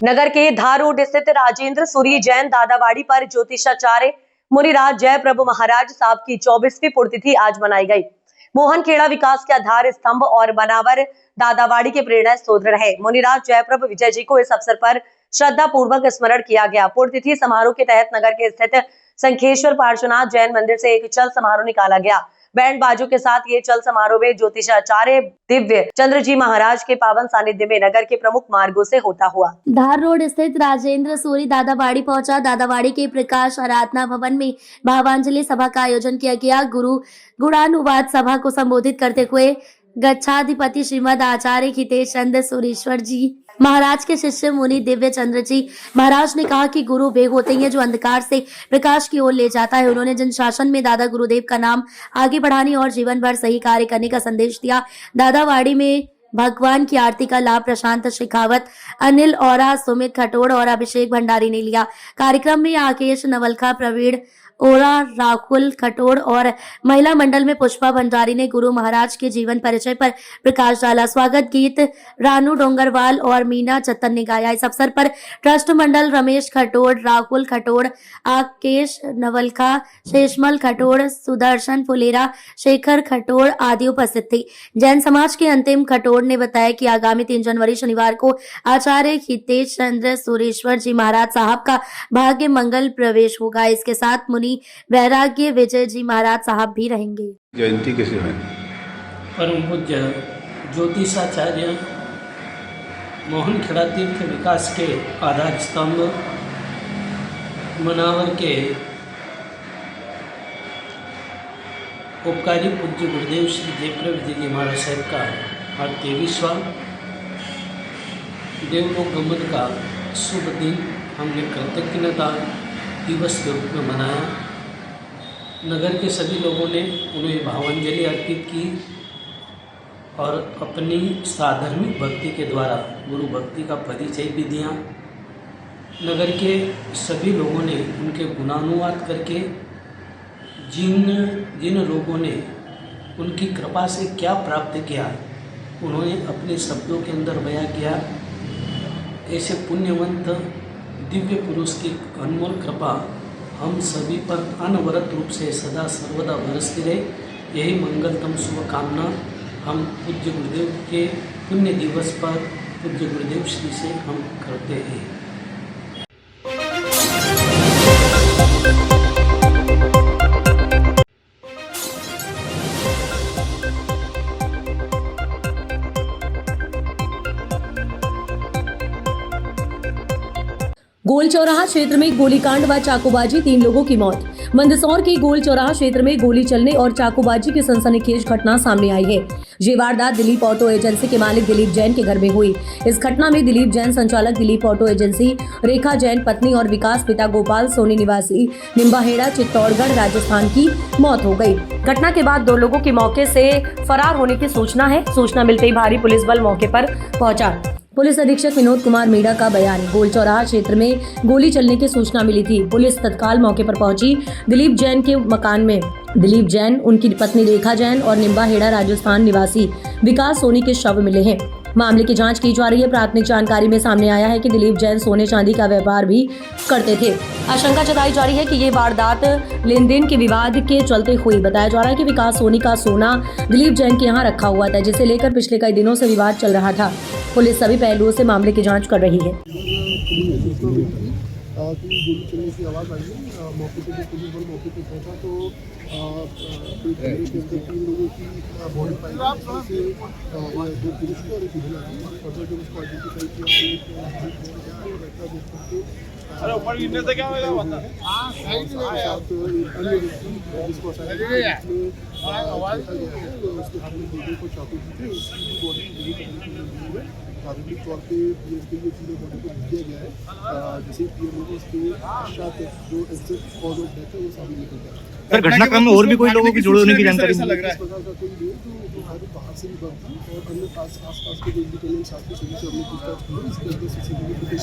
नगर के धार रोड स्थित राजेंद्र सूरी जैन दादावाड़ी पर ज्योतिषाचार्य मुनिराज जयप्रभु महाराज साहब की 24वीं पुण्यतिथि आज मनाई गई। मोहनखेड़ा विकास के आधार स्तंभ और बनावर दादावाड़ी के प्रेरणा स्रोत रहे। मुनिराज जयप्रभु विजय जी को इस अवसर पर श्रद्धा पूर्वक स्मरण किया गया। पुण्यतिथि समारोह के तहत नगर के स्थित संखेश्वर पार्श्वनाथ जैन मंदिर से एक चल समारोह निकाला गया। बैंड बाजों के साथ ये चल समारोह में ज्योतिषाचार्य दिव्य चंद्र जी महाराज के पावन सानिध्य में नगर के प्रमुख मार्गों से होता हुआ धार रोड स्थित राजेंद्र सूरी दादावाड़ी पहुंचा। दादावाड़ी के प्रकाश आराधना भवन में भावांजलि सभा का आयोजन किया गया। गुरु गुणानुवाद सभा को संबोधित करते हुए गच्छाधिपति श्रीमद आचार्य हितेश चंद्र सूरीश्वर जी महाराज के शिष्य मुनि दिव्य चंद्र जी महाराज ने कहा कि गुरु वे होते हैं जो अंधकार से प्रकाश की ओर ले जाता है। उन्होंने जन शासन में दादा गुरुदेव का नाम आगे बढ़ाने और जीवन भर सही कार्य करने का संदेश दिया। दादावाड़ी में भगवान की आरती का लाभ प्रशांत शेखावत, अनिल ओरा, सुमित खटोड़ और अभिषेक भंडारी ने लिया। कार्यक्रम में आकेश नवलखा, प्रवीण ओरा, राहुल खटोड़ और महिला मंडल में पुष्पा भंडारी ने गुरु महाराज के जीवन परिचय पर प्रकाश डाला। स्वागत गीत रानू डोंगरवाल और मीना चत्तन ने गाया। इस अवसर पर ट्रस्ट मंडल रमेश खटोड़, राहुल खटोड़, आकेश नवलखा, शेषमल खटोड़, सुदर्शन फुलेरा, शेखर खटोड़ आदि उपस्थित थे। जैन समाज के अंतिम खटोड़ ने बताया कि आगामी 3 जनवरी शनिवार को आचार्य हितेश चंद्र सूरीश्वर जी महाराज साहब का भाग्य मंगल प्रवेश होगा। इसके साथ मुनि वैराग्य विजय जी महाराज साहब भी रहेंगे। जयंती कैसे है? परम पूज्य ज्योतिषाचार्य मोहनखेड़ा तीर्थ विकास के आधार स्तंभ मनावर के उपकारी पूज्य गुरुदेव श्री जयप्रभु जी महाराज साहब का 23वां देवलोक गमन का शुभ दिन हमने कृतज्ञता दिवस के रूप में मनाया। नगर के सभी लोगों ने उन्हें भावांजलि अर्पित की और अपनी साधर्मिक भक्ति के द्वारा गुरु भक्ति का परिचय भी दिया। नगर के सभी लोगों ने उनके गुणानुवाद करके जिन लोगों ने उनकी कृपा से क्या प्राप्त किया उन्होंने अपने शब्दों के अंदर बयां किया। ऐसे पुण्यवंत दिव्य पुरुष की अनमोल कृपा हम सभी पर अनवरत रूप से सदा सर्वदा बरसती रहे। यही मंगलतम शुभकामना हम पूज्य गुरुदेव के पुण्य दिवस पर पूज्य गुरुदेव श्री से हम करते हैं। गोल चौराहा क्षेत्र में गोलीकांड व चाकूबाजी, 3 लोगों की मौत। मंदसौर के गोल चौराहा क्षेत्र में गोली चलने और चाकूबाजी की सनसनीखेज घटना सामने आई है। ये वारदात दिलीप ऑटो एजेंसी के मालिक दिलीप जैन के घर में हुई। इस घटना में दिलीप जैन संचालक दिलीप ऑटो एजेंसी, रेखा जैन पत्नी और विकास पिता गोपाल सोनी निवासी निम्बाहेड़ा चित्तौड़गढ़ राजस्थान की मौत हो गई। घटना के बाद 2 लोगों की मौके से फरार होने की सूचना है। सूचना मिलते ही भारी पुलिस बल मौके पर पहुंचा। पुलिस अधीक्षक विनोद कुमार मीणा का बयान। गोल चौराहा क्षेत्र में गोली चलने की सूचना मिली थी। पुलिस तत्काल मौके पर पहुंची। दिलीप जैन के मकान में दिलीप जैन, उनकी पत्नी रेखा जैन और निम्बाहेड़ा राजस्थान निवासी विकास सोनी के शव मिले हैं। मामले की जांच की जा रही है। प्राथमिक जानकारी में सामने आया है कि दिलीप जैन सोने चांदी का व्यापार भी करते थे। आशंका जताई जा रही है कि ये वारदात लेन देन के विवाद के चलते हुई। बताया जा रहा है कि विकास सोनी का सोना दिलीप जैन के यहाँ रखा हुआ था, जिसे लेकर पिछले कई दिनों से विवाद चल रहा था। पुलिस सभी पहलुओं से मामले की जाँच कर रही है। गोली चलने की आवाज़ आई है। मौके पर जब पुलिस बल मौके पर पहुंचा तो के अंदर 3 लोगों की बॉडी पाई गई, जिसमें से 2 पुरुष को और 1 महिला थी। और जब उसको आइडेंटिफाई किया तो ऊपर गिरने से क्या होगा अन्य जिसको उसके हाथ में गोली को चाकू दी थी, उसकी बॉडी प्राथमिक तौर पे पीएम के लिए पूरे बॉडी को दिया गया है। जैसे पीएम लोगों उसके पश्चात जो एग्जैक्ट कॉज ऑफ डेथ है वो सामने निकल गया। सर, घटनाक्रम में और भी कोई लोगों की जुड़े होने की जानकारी ऐसा लग रहा है। इस प्रकार का कोई नहीं जो बाहर से भी बंद था और अन्य आस-पास के जो इंडिपेंडेंट साथी सभी से हमने पूछताछ की। इसके अंदर सीसीटीवी फुटेज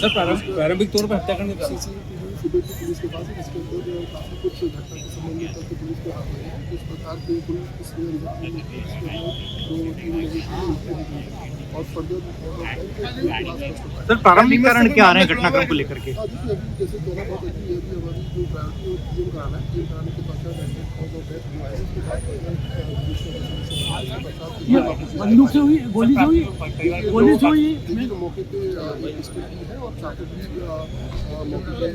सर प्रारंभिक तौर पर हत्याकांड का सीसीटीवी फुटेज पुलिस के पास है, जिसके अंदर काफ़ी कुछ घटना के संबंध में तथ्य पुलिस के हाथ में है। इस प्रकार के पुलिस इसमें 2-3 लोगों की और फर्दर सर प्रारंभिक कारण क्या आ रहे हैं घटनाक्रम को लेकर के? देखिए अभी जैसे कहना बहुत है कि अभी हमारी जो प्रायोरिटी है क्लीन कराना है, क्लीन कराने के बाद बंदूक से हुई, गोली से हुई, गोली से हुई। देखिए मौके पे एक स्टेट भी है और छात्र भी मौके पे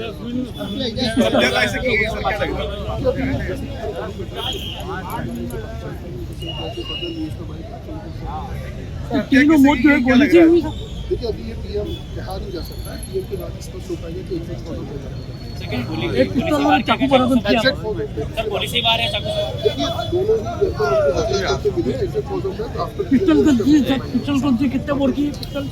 तीनों मौत जो है गोली से हुई। देखिए अभी ये पीएम कहा नहीं जा सकता है, पीएम के बाद स्पष्ट हो पाएगा कि एग्जैक्ट फॉलो हो जाएगा। एक पिस्तौल और चाकू बरामद किया। एग्जैक्ट फॉलो देखिए दोनों ही वेपन मिले, एग्जैक्ट फॉलो में आफ्टर पिस्टल कौन सी कितने बोर की पिस्टल?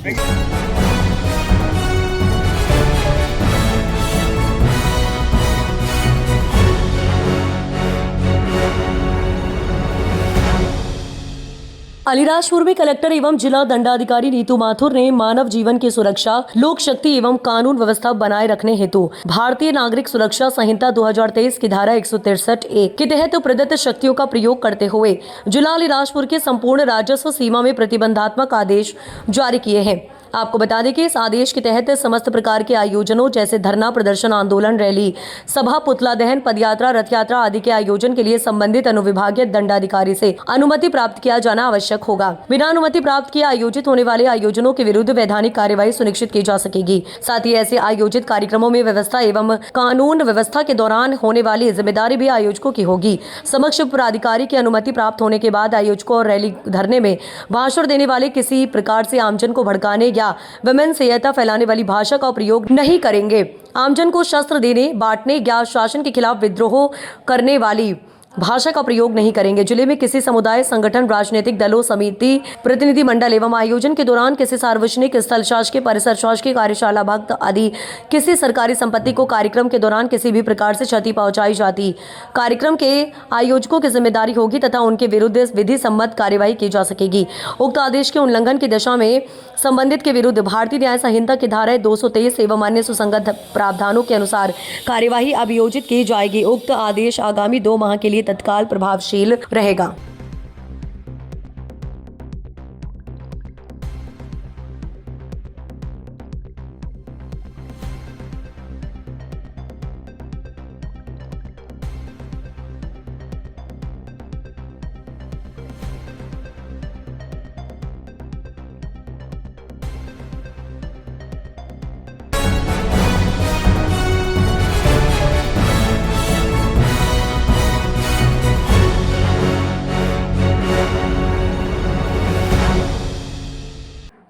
अलीराजपुर में कलेक्टर एवं जिला दंडाधिकारी नीतू माथुर ने मानव जीवन की सुरक्षा, लोक शक्ति एवं कानून व्यवस्था बनाए रखने हेतु भारतीय नागरिक सुरक्षा संहिता 2023 की धारा 163(a) के तहत प्रदत्त शक्तियों का प्रयोग करते हुए जिला अलीराजपुर के संपूर्ण राजस्व सीमा में प्रतिबंधात्मक आदेश जारी किए हैं। आपको बता दें कि इस आदेश के तहत समस्त प्रकार के आयोजनों जैसे धरना प्रदर्शन, आंदोलन, रैली, सभा, पुतला दहन, पदयात्रा, रथ यात्रा आदि के आयोजन के लिए संबंधित अनुविभागीय दंडाधिकारी से अनुमति प्राप्त किया जाना आवश्यक होगा। बिना अनुमति प्राप्त किए आयोजित होने वाले आयोजनों के विरुद्ध वैधानिक कार्यवाही सुनिश्चित की जा सकेगी। साथ ही ऐसे आयोजित कार्यक्रमों में व्यवस्था एवं कानून व्यवस्था के दौरान होने वाली जिम्मेदारी भी आयोजकों की होगी। समक्ष प्राधिकारी की अनुमति प्राप्त होने के बाद आयोजकों और रैली, धरने में भाषण देने वाले किसी प्रकार से आमजन को भड़काने या विमनसेयता फैलाने वाली भाषा का प्रयोग नहीं करेंगे। आमजन को शस्त्र देने, बांटने या शासन के खिलाफ विद्रोह करने वाली भाषा का प्रयोग नहीं करेंगे। जिले में किसी समुदाय, संगठन, राजनीतिक दलों, समिति, प्रतिनिधि मंडल एवं आयोजन के दौरान किसी सार्वजनिक स्थल, शासकीय परिसर, शासकीय कार्यशाला, भक्त आदि किसी सरकारी संपत्ति को कार्यक्रम के दौरान किसी भी प्रकार से क्षति पहुंचाई जाती कार्यक्रम के आयोजकों की जिम्मेदारी होगी तथा उनके विरुद्ध विधि सम्मत कार्यवाही की जा सकेगी। उक्त आदेश के उल्लंघन की दशा में संबंधित के विरुद्ध भारतीय न्याय संहिता की धारा 223 एवं अन्य सुसंगत प्रावधानों के अनुसार कार्यवाही अभियोजित की जाएगी। उक्त आदेश आगामी 2 माह के लिए तत्काल प्रभावशील रहेगा।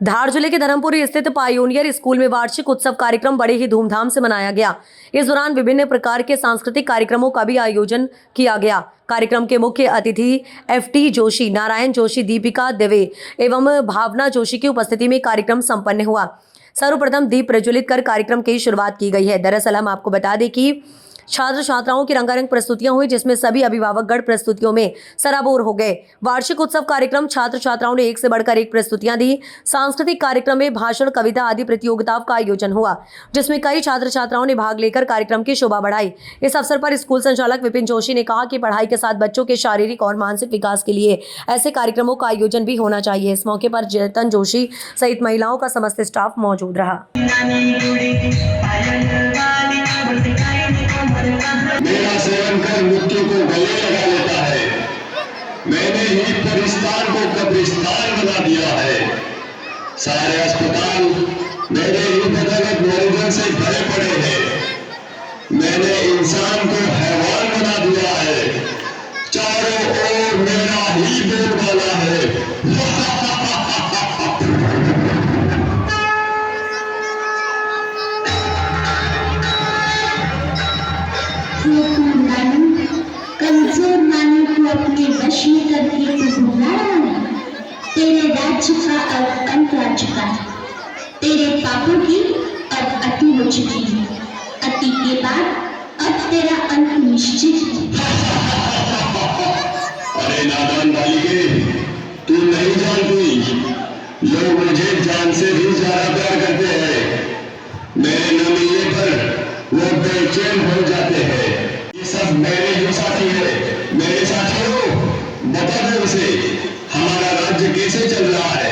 धार जिले के धर्मपुरी स्थित पायोनियर स्कूल में वार्षिक उत्सव कार्यक्रम बड़े ही धूमधाम से मनाया गया। इस दौरान विभिन्न प्रकार के सांस्कृतिक कार्यक्रमों का भी आयोजन किया गया। कार्यक्रम के मुख्य अतिथि FT जोशी, नारायण जोशी, दीपिका दवे एवं भावना जोशी की उपस्थिति में कार्यक्रम संपन्न हुआ। सर्वप्रथम दीप प्रज्वलित कर कार्यक्रम की शुरुआत की गई है। दरअसल हम आपको बता दें कि छात्र छात्राओं की रंगारंग प्रस्तुतियां हुई, जिसमें सभी अभिभावकगण प्रस्तुतियों में सराबोर हो गए। वार्षिक उत्सव कार्यक्रम छात्र छात्राओं ने एक से बढ़कर एक प्रस्तुतियां दी। सांस्कृतिक कार्यक्रम में भाषण, कविता आदि प्रतियोगिताओं का आयोजन हुआ, जिसमें कई छात्र छात्राओं ने भाग लेकर कार्यक्रम की शोभा बढ़ाई। इस अवसर पर स्कूल संचालक विपिन जोशी ने कहा कि पढ़ाई के साथ बच्चों के शारीरिक और मानसिक विकास के लिए ऐसे कार्यक्रमों का आयोजन भी होना चाहिए। इस मौके पर चेतन जोशी सहित महिलाओं का समस्त स्टाफ मौजूद रहा। मेरा सेवन कर मृत्यु को गले लगा लेता है। मैंने ही परिस्तान को कब्रिस्तान बना दिया है। सारे अस्पताल मेरे ही बदौलत मरीजों से भरे पड़े हैं। मैंने इंसान को हैवान बना दिया है। चारों ओर मेरा ही बोलबाला है। कमजोर नानी को अपने वश में करके तू भुला रहा है। तेरे राज्य का अब अंत आ चुका है। तेरे पापों की अब अति हो चुकी है। अति के बाद अब तेरा अंत निश्चित है। अरे नादान बालिके, तू नहीं जानती, लोग मुझे जान से भी ज्यादा प्यार करते हैं। मेरे न मिलने पर वो बेचैन हो जाते हैं। ये सब मेरे जो साथी है। मेरे साथियों, बता दो उसे हमारा राज्य कैसे चल रहा है।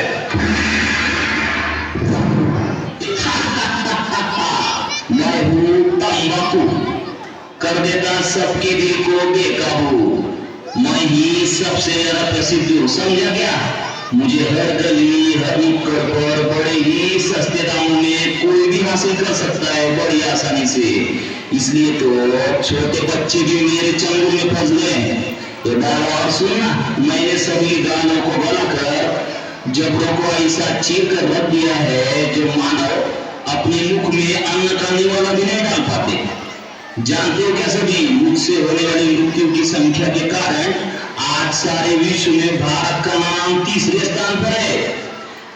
कर देता सबके दिल को बेकाबू। मैं ही सबसे ज्यादा प्रसिद्ध हूँ, समझा क्या? मुझे हर गली हर नुक्कड़ पर बड़े ही सस्ते दामों में कोई भी हासिल कर सकता है बड़ी आसानी से। इसलिए तो छोटे बच्चे भी मेरे चंगुल में फंस गए हैं। ये बार और सुनना, मैंने सभी गानों को बनाकर जबड़ों को ऐसा चीर कर रख दिया है जो मानव अपने मुख में अन्न का निवाला भी नहीं डाल पाते। जानते हो क्या सभी, मुझसे होने वाली मृत्यु की संख्या के कारण आज सारे विश्व में भारत का नाम तीसरे स्थान पर है।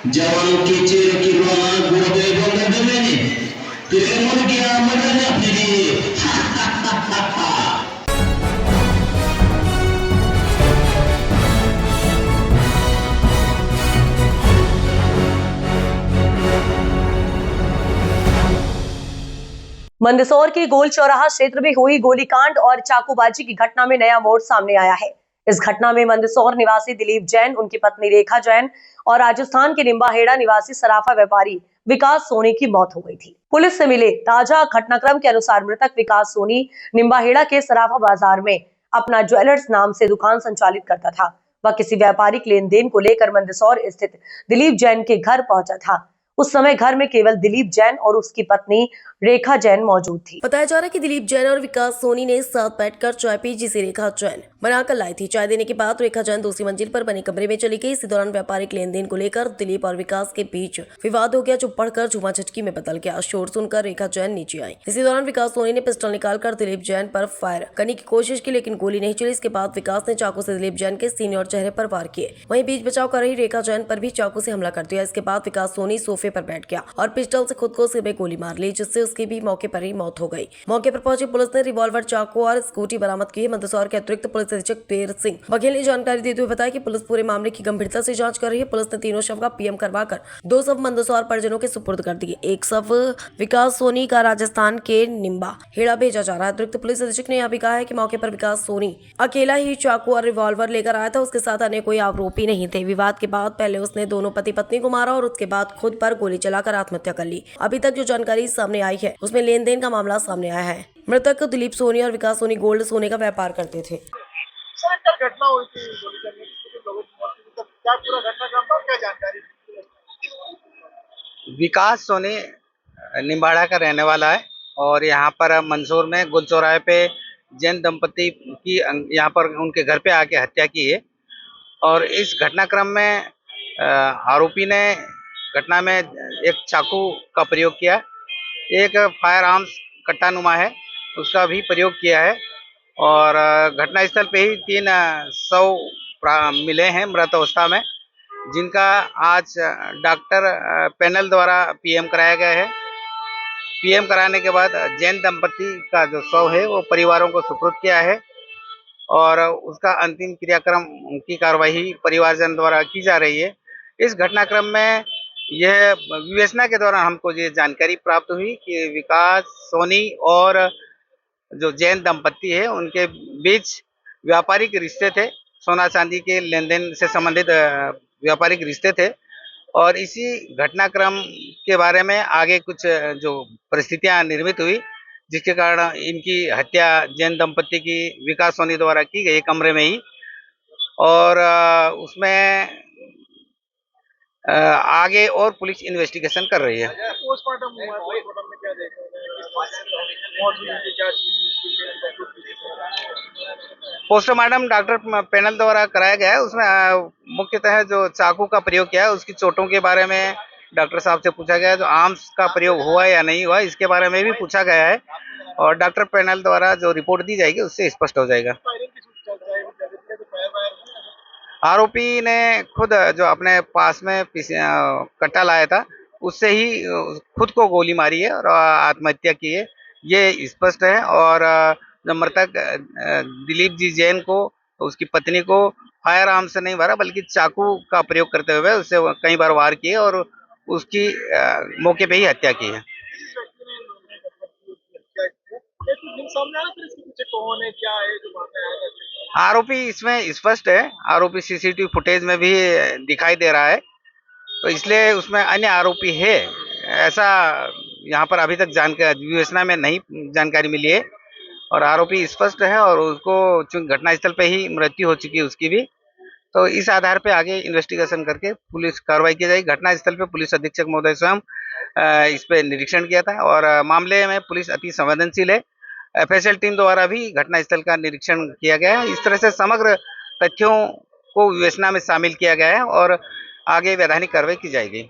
जवानों के चेहरे की रौनक गुर्दे बंद कर दी मैंने। तेरे मन किया मदद ने अपने लिए। मंदसौर के गोल चौराहा क्षेत्र में हुई गोलीकांड और चाकूबाजी की घटना में नया मोड़ सामने आया है। इस घटना में मंदसौर निवासी दिलीप जैन, उनकी पत्नी रेखा जैन और राजस्थान के निम्बाहेड़ा निवासी सराफा व्यापारी विकास सोनी की मौत हो गई थी। पुलिस से मिले ताजा घटनाक्रम के अनुसार मृतक विकास सोनी निम्बाहेड़ा के सराफा बाजार में अपना ज्वेलर्स नाम से दुकान संचालित करता था। वह किसी व्यापारिक लेन देन को लेकर मंदसौर स्थित दिलीप जैन के घर पहुंचा था। उस समय घर में केवल दिलीप जैन और उसकी पत्नी रेखा जैन मौजूद थी। बताया जा रहा है कि दिलीप जैन और विकास सोनी ने साथ बैठकर चाय पी, जिसे रेखा जैन बनाकर लाई थी। चाय देने के बाद रेखा जैन दूसरी मंजिल पर बने कमरे में चली गई। इसी दौरान व्यापारिक लेन देन को लेकर दिलीप और विकास के बीच विवाद हो गया, जो बढ़कर झुमा झटकी में बदल गया। शोर सुनकर रेखा जैन नीचे आई। इसी दौरान विकास सोनी ने पिस्टल निकालकर दिलीप जैन पर फायर करने की कोशिश की, लेकिन गोली नहीं चली। इसके बाद विकास ने चाकू से दिलीप जैन के सीने और चेहरे पर वार किए। वहीं बीच बचाव कर रही रेखा जैन पर भी चाकू से हमला कर दिया। इसके बाद विकास सोनी सोफे पर बैठ गया और पिस्टल से खुद को सिर में गोली मार ली, जिससे उसकी भी मौके पर ही मौत हो गई। मौके पर पहुंची पुलिस ने रिवॉल्वर, चाकू और स्कूटी बरामद की है। मंदसौर के अतिरिक्त पुलिस अधीक्षक तेर सिंह बघेल ने जानकारी देते हुए बताया कि पुलिस पूरे मामले की गंभीरता से जांच कर रही है। पुलिस ने तीनों शव का पीएम करवाकर 2 शव मंदसौर परिजनों के सुपुर्द कर दिए। एक शव विकास सोनी का राजस्थान के निम्बाहेड़ा भेजा जा रहा है। अतिरिक्त पुलिस अधीक्षक ने यह भी कहा है कि मौके पर विकास सोनी अकेला ही चाकू और रिवॉल्वर लेकर आया था। उसके साथ अन्य कोई आरोपी नहीं थे। विवाद के बाद पहले उसने दोनों पति पत्नी को मारा और उसके बाद खुद पर गोली चलाकर आत्महत्या कर ली। अभी तक जो जानकारी सामने आई है उसमें लेन देन का मामला सामने आया है। मृतक दिलीप सोनी और विकास सोनी गोल्ड सोने का व्यापार करते थे। घटना हुई थी लोगों की मौत हुई, तो क्या पूरा घटनाक्रम था, क्या जानकारी? विकास सोनी निम्बाड़ा का रहने वाला है और यहाँ पर मंदसौर में गोल चौराहे पे जैन दंपति की यहाँ पर उनके घर पे आके हत्या की है। और इस घटनाक्रम में आरोपी ने घटना में एक चाकू का प्रयोग किया, एक फायर आर्म्स कट्टानुमा है उसका भी प्रयोग किया है। और घटनास्थल पे ही 3 शव मिले हैं मृत अवस्था में, जिनका आज डॉक्टर पैनल द्वारा पीएम कराया गया है। पीएम कराने के बाद जैन दंपति का जो शव है वो परिवारों को सुपुर्द किया है और उसका अंतिम क्रियाक्रम की कार्यवाही परिवारजन द्वारा की जा रही है। इस घटनाक्रम में यह विवेचना के दौरान हमको ये जानकारी प्राप्त हुई कि विकास सोनी और जो जैन दंपति है उनके बीच व्यापारिक रिश्ते थे, सोना चांदी के लेन देन से संबंधित व्यापारिक रिश्ते थे। और इसी घटनाक्रम के बारे में आगे कुछ जो परिस्थितियां निर्मित हुई, जिसके कारण इनकी हत्या जैन दंपति की विकास सोनी द्वारा की गई कमरे में ही। और उसमें आगे और पुलिस इन्वेस्टिगेशन कर रही है। पोस्टमार्टम हुआ, पोस्टमार्टम में क्या देखा पोस्टमार्टम डॉक्टर पैनल द्वारा कराया गया है। उसमें मुख्यतः जो चाकू का प्रयोग किया है उसकी चोटों के बारे में डॉक्टर साहब से पूछा गया है। जो आर्म्स का प्रयोग हुआ या नहीं हुआ इसके बारे में भी पूछा गया है और डॉक्टर पैनल द्वारा जो रिपोर्ट दी जाएगी उससे स्पष्ट हो जाएगा। आरोपी ने खुद जो अपने पास में कट्टा लाया था उससे ही खुद को गोली मारी है और आत्महत्या की है, ये स्पष्ट है। और जो मृतक दिलीप जी जैन को उसकी पत्नी को फायर आर्म से नहीं मारा बल्कि चाकू का प्रयोग करते हुए उससे कई बार वार किए और उसकी मौके पे ही हत्या की है। आरोपी इसमें स्पष्ट है, आरोपी सीसीटीवी फुटेज में भी दिखाई दे रहा है, तो इसलिए उसमें अन्य आरोपी है ऐसा यहाँ पर अभी तक जानकारी विवेचना में नहीं जानकारी मिली है। और आरोपी स्पष्ट है और उसको चूंकि घटनास्थल पे ही मृत्यु हो चुकी है उसकी भी, तो इस आधार पे आगे इन्वेस्टिगेशन करके पुलिस कार्रवाई की जाएगी। घटनास्थल पे पुलिस अधीक्षक महोदय स्वयं इस पे निरीक्षण किया था और मामले में पुलिस अति संवेदनशील है। एफएसएल टीम द्वारा भी घटनास्थल का निरीक्षण किया गया है। इस तरह से समग्र तथ्यों को विवेचना में शामिल किया गया है और आगे वैधानिक कार्रवाई की जाएगी।